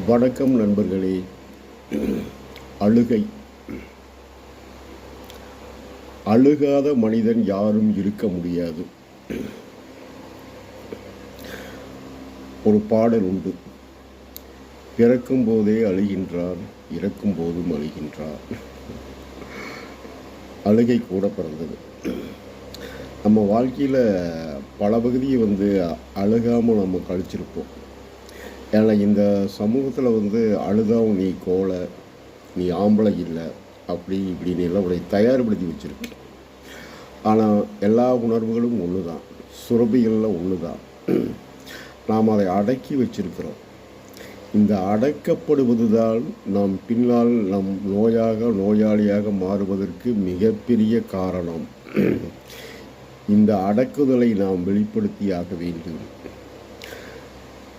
வணக்கம் நண்பர்களே. அழுகை. அழுகாத மனிதன் யாரும் இருக்க முடியாது. ஒரு பாடல் உண்டு. பிறக்கும் போதே அழுகின்றான், இறக்கும் போதும் அழுகின்றான். அழுகை கூட பிறந்தது. நம்ம வாழ்க்கையில் பல பகுதியை அழுகாமல் நம்ம கழிச்சிருப்போம். ஏன்னா இந்த சமூகத்தில் அழுதாவும் நீ கோலை, நீ ஆம்பளை இல்லை, அப்படி இப்படின்னு எல்லாம் உடைய தயார்படுத்தி வச்சுருக்கு. ஆனால் எல்லா உணர்வுகளும் ஒன்று தான், சுரபிகளில் ஒன்று தான். நாம் அதை அடக்கி வச்சிருக்கிறோம். இந்த அடக்கப்படுவது தான் நாம் பின்னால் நம் நோயாளியாக மாறுவதற்கு மிகப்பெரிய காரணம். இந்த அடக்குதலை நாம் வெளிப்படுத்தியாக வேண்டும்.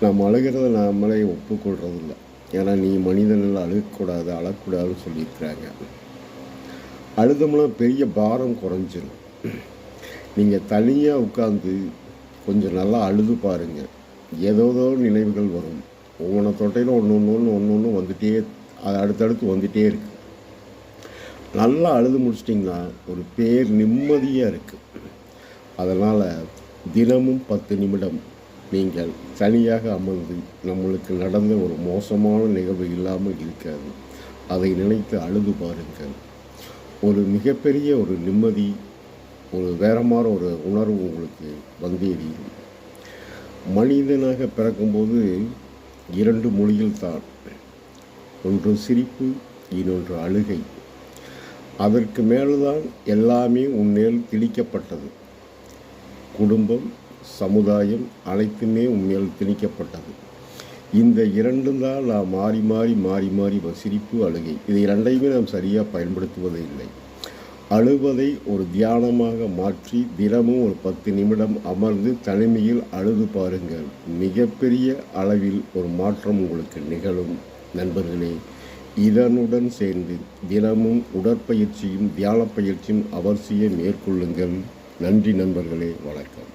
நாம் அழுகிறத நம்மளே ஒப்புக்கொள்றதில்லை. ஏன்னா நீ மனிதனில் அழக்கூடாது, அழக்கூடாதுன்னு சொல்லியிருக்கிறாங்க. அழுதோம்னா பெரிய பாரம் குறைஞ்சிரும். நீங்கள் தனியாக உட்காந்து கொஞ்சம் நல்லா அழுது பாருங்கள். ஏதோ நினைவுகள் வரும். ஒவ்வொரு தொட்டையில் ஒன்று வந்துகிட்டே, அது அடுத்தடுத்து வந்துகிட்டே இருக்குது. நல்லா அழுது முடிச்சிட்டிங்கன்னா ஒரு பேர் நிம்மதியாக இருக்குது. அதனால் தினமும் 10 நிமிடம் நீங்கள் தனியாக அமர்ந்து, நம்மளுக்கு நடந்த ஒரு மோசமான நிகழ்வு இல்லாமல் இருக்காது, அதை நினைத்து அழுது பாருங்கள். ஒரு மிகப்பெரிய ஒரு நிம்மதி, ஒரு வேறமான ஒரு உணர்வு உங்களுக்கு வந்தேறியும். மனிதனாக பிறக்கும்போது 2 மொழிகள் தான். ஒன்று சிரிப்பு, இன்னொன்று அழுகை. அதற்கு மேல்தான் எல்லாமே உன்மேல் திணிக்கப்பட்டது. குடும்பம், சமுதாயம் அனைத்துமே உண்மையில் திணிக்கப்பட்டது. இந்த 2 தான் நாம் மாறி சிரிப்பு, அழுகை, இது 2ஐயுமே நாம் சரியாக பயன்படுத்துவதே இல்லை. அழுவதை ஒரு தியானமாக மாற்றி தினமும் ஒரு 10 நிமிடம் அமர்ந்து தனிமையில் அழுது பாருங்கள். மிகப்பெரிய அளவில் ஒரு மாற்றம் உங்களுக்கு நிகழும் நண்பர்களே. இதனுடன் சேர்ந்து தினமும் உடற்பயிற்சியும் தியான பயிற்சியும் அவசியம் மேற்கொள்ளுங்கள். நன்றி நண்பர்களே. வணக்கம்.